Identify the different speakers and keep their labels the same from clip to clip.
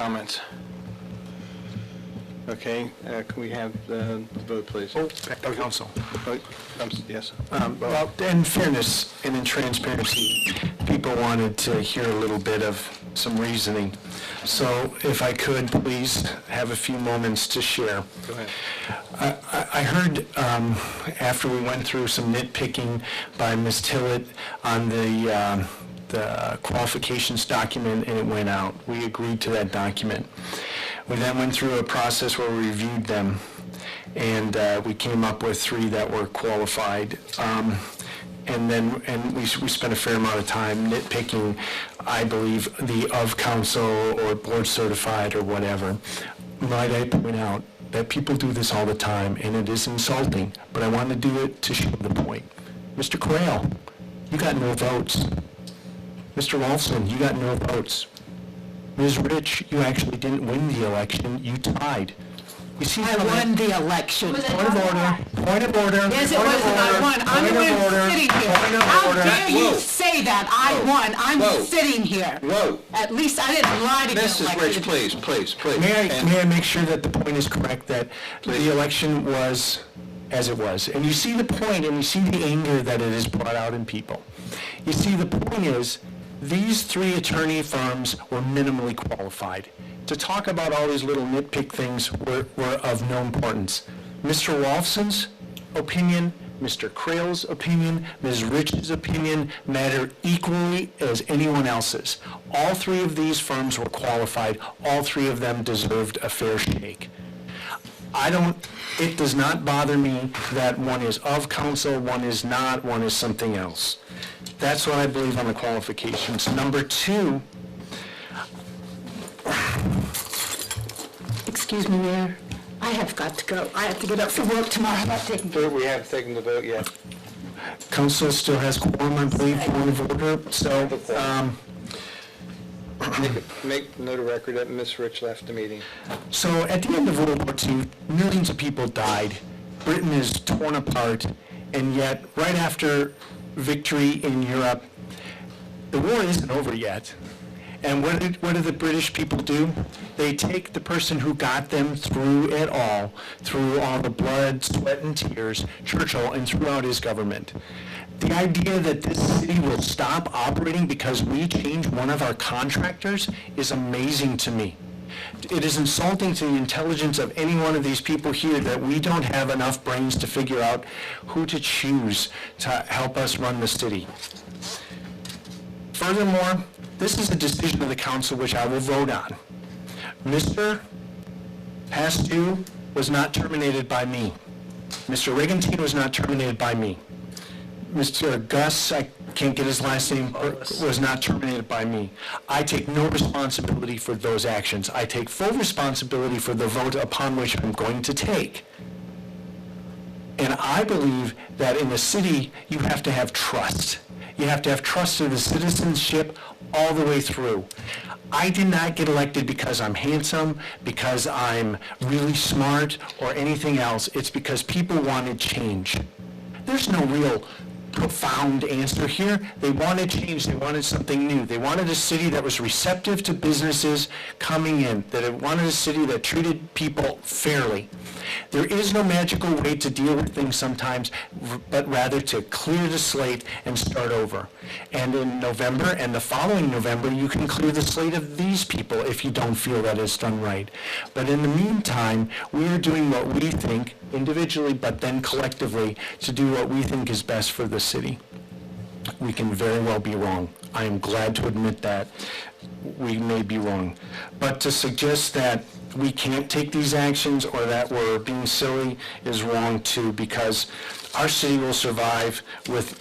Speaker 1: Comments? Okay, can we have the vote, please?
Speaker 2: Back to council.
Speaker 1: Yes.
Speaker 2: Well, in fairness and in transparency, people wanted to hear a little bit of some reasoning. So if I could, please have a few moments to share.
Speaker 1: Go ahead.
Speaker 2: I heard after we went through some nitpicking by Ms. Tillett on the qualifications document, and it went out. We agreed to that document. We then went through a process where we reviewed them, and we came up with 3 that were qualified. And we spent a fair amount of time nitpicking, I believe, the of council or board certified or whatever. Might I point out that people do this all the time, and it is insulting, but I want to do it to show the point. Mr. Corral, you got no votes. Mr. Wolfson, you got no votes. Ms. Rich, you actually didn't win the election, you tied. You see
Speaker 3: I won the election.
Speaker 2: Point of order. Point of order.
Speaker 3: Yes, it was, and I won. I'm the one sitting here. How dare you say that? I won. I'm sitting here.
Speaker 1: Whoa.
Speaker 3: At least I didn't lie to get
Speaker 1: Mrs.
Speaker 3: elected.
Speaker 1: Rich, please.
Speaker 2: May I make sure that the point is correct, that the election was as it was? And you see the point, and you see the anger that it has brought out in people. You see, the point is, these 3 attorney firms were minimally qualified. To talk about all these little nitpick things were of no importance. Mr. Wolfson's opinion, Mr. Krail's opinion, Ms. Rich's opinion matter equally as anyone else's. All 3 of these firms were qualified. All 3 of them deserved a fair shake. It does not bother me that one is of council, one is not, one is something else. That's what I believe on the qualifications. Number 2,
Speaker 3: Excuse me, Mayor. I have got to go. I have to get up for work tomorrow. I'm not taking care.
Speaker 1: We haven't taken the vote yet.
Speaker 2: council still has quorum, I believe, point of order. So,
Speaker 1: Make note of record that Ms. Rich left the meeting.
Speaker 2: So at the end of World War II, millions of people died. Britain is torn apart, and yet right after victory in Europe, the war isn't over yet. And what did the British people do? They take the person who got them through it all, through all the blood, sweat, and tears, Churchill, and throughout his government. The idea that this city will stop operating because we change one of our contractors is amazing to me. It is insulting to the intelligence of any one of these people here that we don't have enough brains to figure out who to choose to help us run the city. Furthermore, this is a decision of the council which I will vote on. Mr. Pasteur was not terminated by me. Mr. Rigantine was not terminated by me. Mr. Gus, I can't get his last name, was not terminated by me. I take no responsibility for those actions. I take full responsibility for the vote upon which I'm going to take. And I believe that in a city, you have to have trust. You have to have trust in the citizenship all the way through. I did not get elected because I'm handsome, because I'm really smart, or anything else. It's because people wanted change. There's no real profound answer here. They wanted change. They wanted something new. They wanted a city that was receptive to businesses coming in, that it wanted a city that treated people fairly. There is no magical way to deal with things sometimes, but rather to clear the slate and start over. And in November and the following November, you can clear the slate of these people if you don't feel that it's done right. But in the meantime, we are doing what we think individually, but then collectively, to do what we think is best for the city. We can very well be wrong. I am glad to admit that we may be wrong. But to suggest that we can't take these actions or that we're being silly is wrong too, because our city will survive with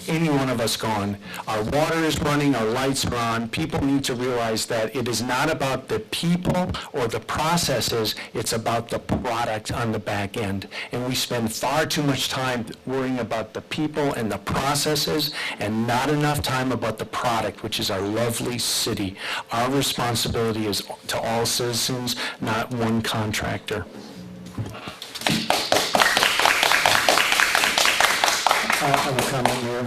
Speaker 2: any one of us gone. Our water is running, our lights are on. People need to realize that it is not about the people or the processes, it's about the product on the back end. And we spend far too much time worrying about the people and the processes and not enough time about the product, which is our lovely city. Our responsibility is to all citizens, not one contractor. I have a comment, Mayor.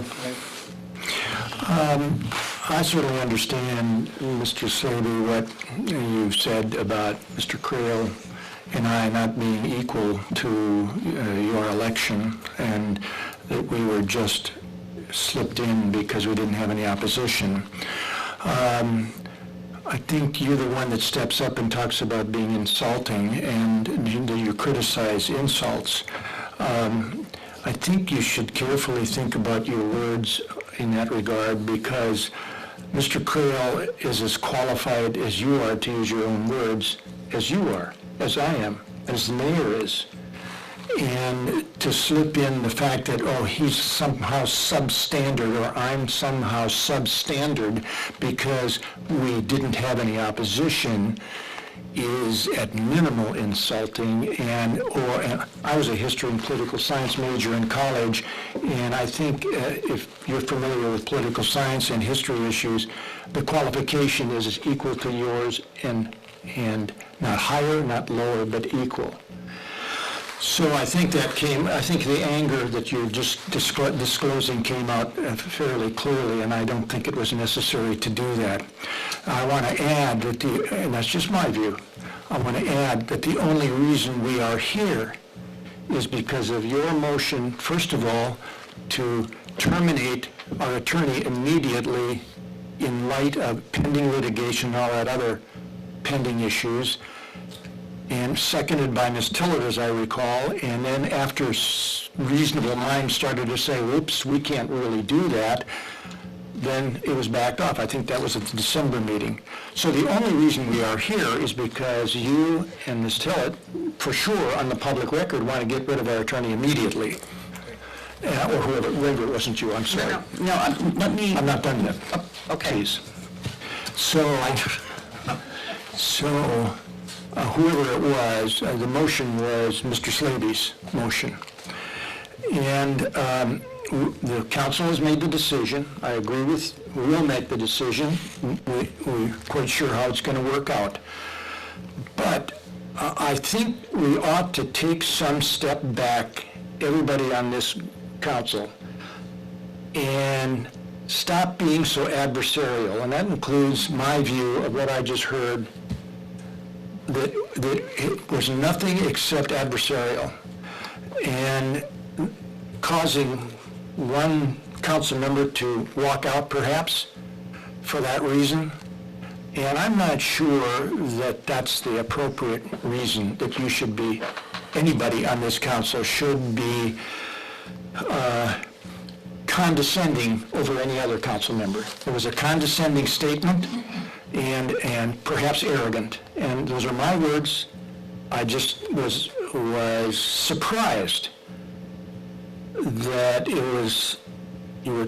Speaker 4: I certainly understand, Mr. Slaby, what you said about Mr. Creel and I not being equal to your election, and that we were just slipped in because we didn't have any opposition. I think you're the one that steps up and talks about being insulting, and you criticize insults. I think you should carefully think about your words in that regard, because Mr. Creel is as qualified as you are, to use your own words, as you are, as I am, as the mayor is. And to slip in the fact that, oh, he's somehow substandard, or I'm somehow substandard because we didn't have any opposition, is at minimal insulting. And I was a history and political science major in college, and I think if you're familiar with political science and history issues, the qualification is equal to yours, and not higher, not lower, but equal. So I think the anger that you're just disclosing came out fairly clearly, and I don't think it was necessary to do that. I want to add that, and that's just my view, I want to add that the only reason we are here is because of your motion, first of all, to terminate our attorney immediately in light of pending litigation and all that other pending issues, and seconded by Ms. Tillett, as I recall, and then after reasonable minds started to say, whoops, we can't really do that, then it was backed off. I think that was at the December meeting. So the only reason we are here is because you and Ms. Tillett, for sure, on the public record, want to get rid of our attorney immediately. Or whoever, it wasn't you, I'm sorry.
Speaker 3: No, let me...
Speaker 4: I'm not done yet.
Speaker 3: Okay.
Speaker 4: Please. Whoever it was, the motion was Mr. Slaby's motion. And the council has made the decision. I agree with, we will make the decision. We're quite sure how it's going to work out. But I think we ought to take some step back, everybody on this council, and stop being so adversarial. And that includes my view of what I just heard, that it was nothing except adversarial, and causing one council member to walk out perhaps for that reason. And I'm not sure that that's the appropriate reason that you should be, anybody on this council should be condescending over any other council member. It was a condescending statement, and perhaps arrogant. And those are my words. I just was surprised that you were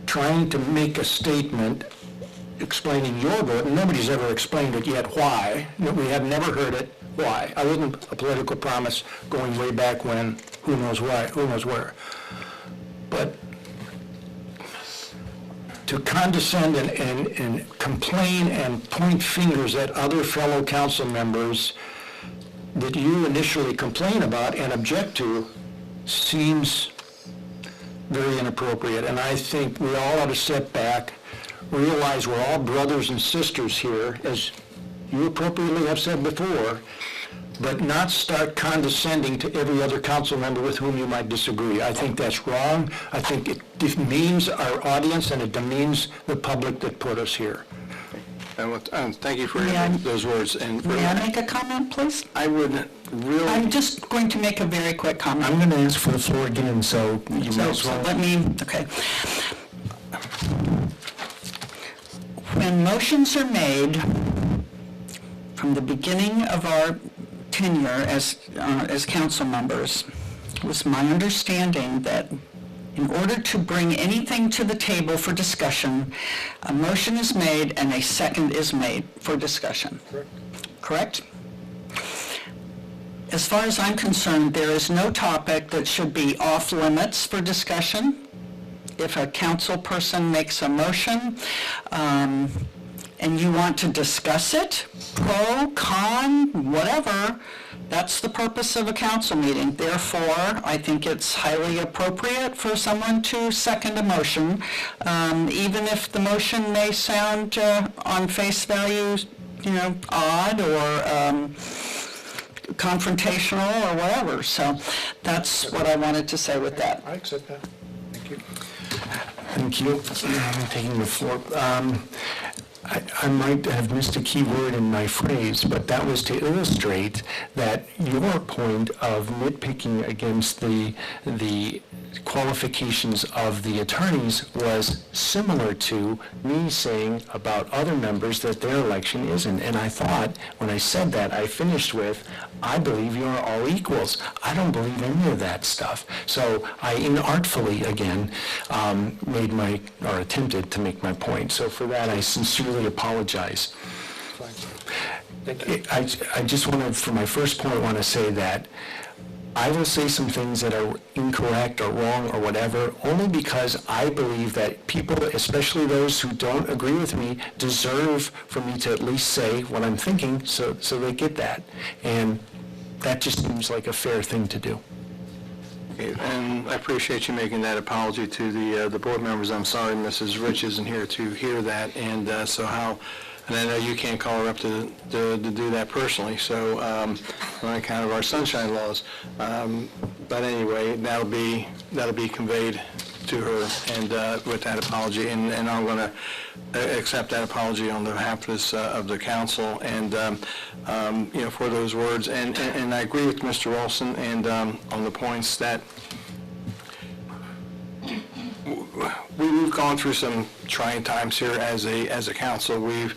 Speaker 4: trying to make a statement explaining your vote, and nobody's ever explained it yet why. We have never heard it why, other than a political promise going way back when, who knows why, who knows where. But to condescend and complain and point fingers at other fellow council members that you initially complain about and object to seems very inappropriate. And I think we all ought to step back, realize we're all brothers and sisters here, as you appropriately have said before, but not start condescending to every other council member with whom you might disagree. I think that's wrong. I think it demeans our audience, and it demeans the public that put us here.
Speaker 1: Thank you for those words. And
Speaker 3: May I make a comment, please?
Speaker 1: I would really...
Speaker 3: I'm just going to make a very quick comment.
Speaker 2: I'm going to ask for the floor again, so you might as well.
Speaker 3: Okay. When motions are made from the beginning of our tenure as council members, it was my understanding that in order to bring anything to the table for discussion, a motion is made and a second is made for discussion. Correct? As far as I'm concerned, there is no topic that should be off limits for discussion. If a council person makes a motion and you want to discuss it, pro, con, whatever, That's the purpose of a council meeting. Therefore, I think it's highly appropriate for someone to second a motion, even if the motion may sound on face value, odd or confrontational or whatever. So that's what I wanted to say with that.
Speaker 1: I accept that. Thank you.
Speaker 2: Thank you. I'm taking the floor. I might have missed a key word in my phrase, but that was to illustrate that your point of nitpicking against the qualifications of the attorneys was similar to me saying about other members that their election isn't. And I thought, when I said that, I finished with, I believe you are all equals. I don't believe any of that stuff. So I inartfully, again, attempted to make my point. So for that, I sincerely apologize. I just want to, for my first point, want to say that I will say some things that are incorrect or wrong or whatever, only because I believe that people, especially those who don't agree with me, deserve for me to at least say what I'm thinking so they get that. And that just seems like a fair thing to do.
Speaker 1: Okay, and I appreciate you making that apology to the board members. I'm sorry Mrs. Rich isn't here to hear that, and and I know you can't call her up to do that personally, so on account of our sunshine laws. But anyway, that'll be conveyed to her, and with that apology, and I'm going to accept that apology on behalf of the council, and for those words, and I agree with Mr. Olson, and on the points that we've gone through some trying times here as a council. We've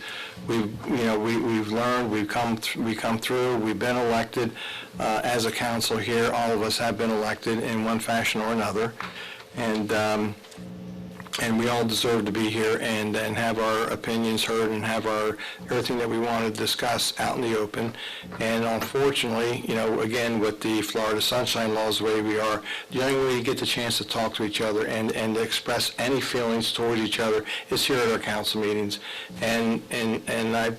Speaker 1: learned, we've come through, we've been elected as a council here. All of us have been elected in one fashion or another, and we all deserve to be here and have our opinions heard and have everything that we want to discuss out in the open. And unfortunately, again, with the Florida sunshine laws the way we are, the only way you get the chance to talk to each other and express any feelings towards each other is here at our council meetings. And I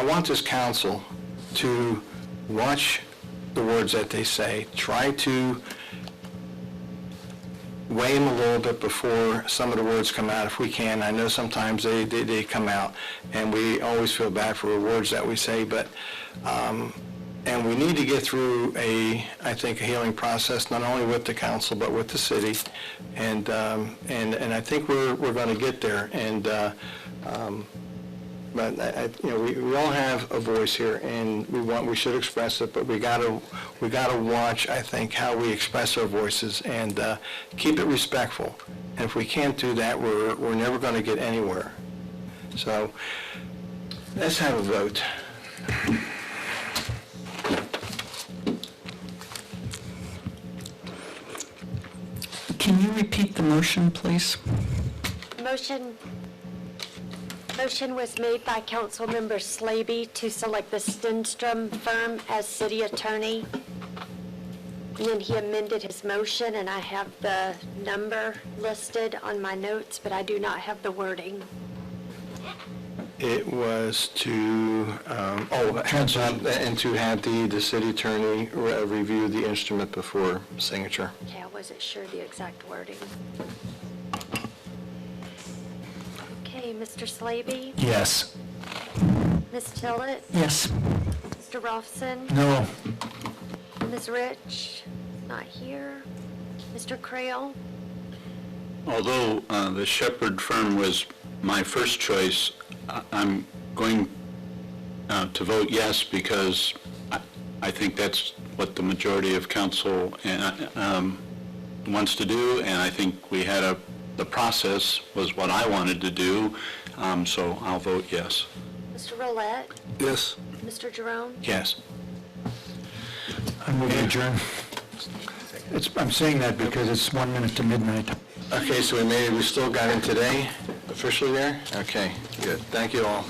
Speaker 1: want this council to watch the words that they say, try to weigh them a little bit before some of the words come out if we can. I know sometimes they come out, and we always feel bad for the words that we say, but and we need to get through I think a healing process, not only with the council but with the city, and I think we're going to get there. And but we all have a voice here, and we should express it. But we gotta watch, I think, how we express our voices and keep it respectful. And if we can't do that, we're never going to get anywhere. So let's have a vote.
Speaker 3: Can you repeat the motion, please?
Speaker 5: Motion was made by Councilmember Slaby to select the Stenstrom firm as city attorney. And then he amended his motion, and I have the number listed on my notes, but I do not have the wording.
Speaker 1: It was to, and to have the city attorney review the instrument before signature.
Speaker 5: Okay, I wasn't sure the exact wording. Okay, Mr. Slaby?
Speaker 2: Yes.
Speaker 5: Ms. Tillett?
Speaker 3: Yes.
Speaker 5: Mr. Rolfson?
Speaker 2: No.
Speaker 5: Ms. Rich? Not here. Mr. Creel?
Speaker 6: Although the Shepherd firm was my first choice, I'm going to vote yes because I think that's what the majority of council wants to do, and I think we had the process was what I wanted to do, so I'll vote yes.
Speaker 5: Mr. Roulette?
Speaker 1: Yes.
Speaker 5: Mr. Jerome?
Speaker 1: Yes.
Speaker 4: I'm going to adjourn. I'm saying that because it's 1 minute to midnight.
Speaker 1: Okay, so we still got in today, officially there? Okay, good. Thank you all.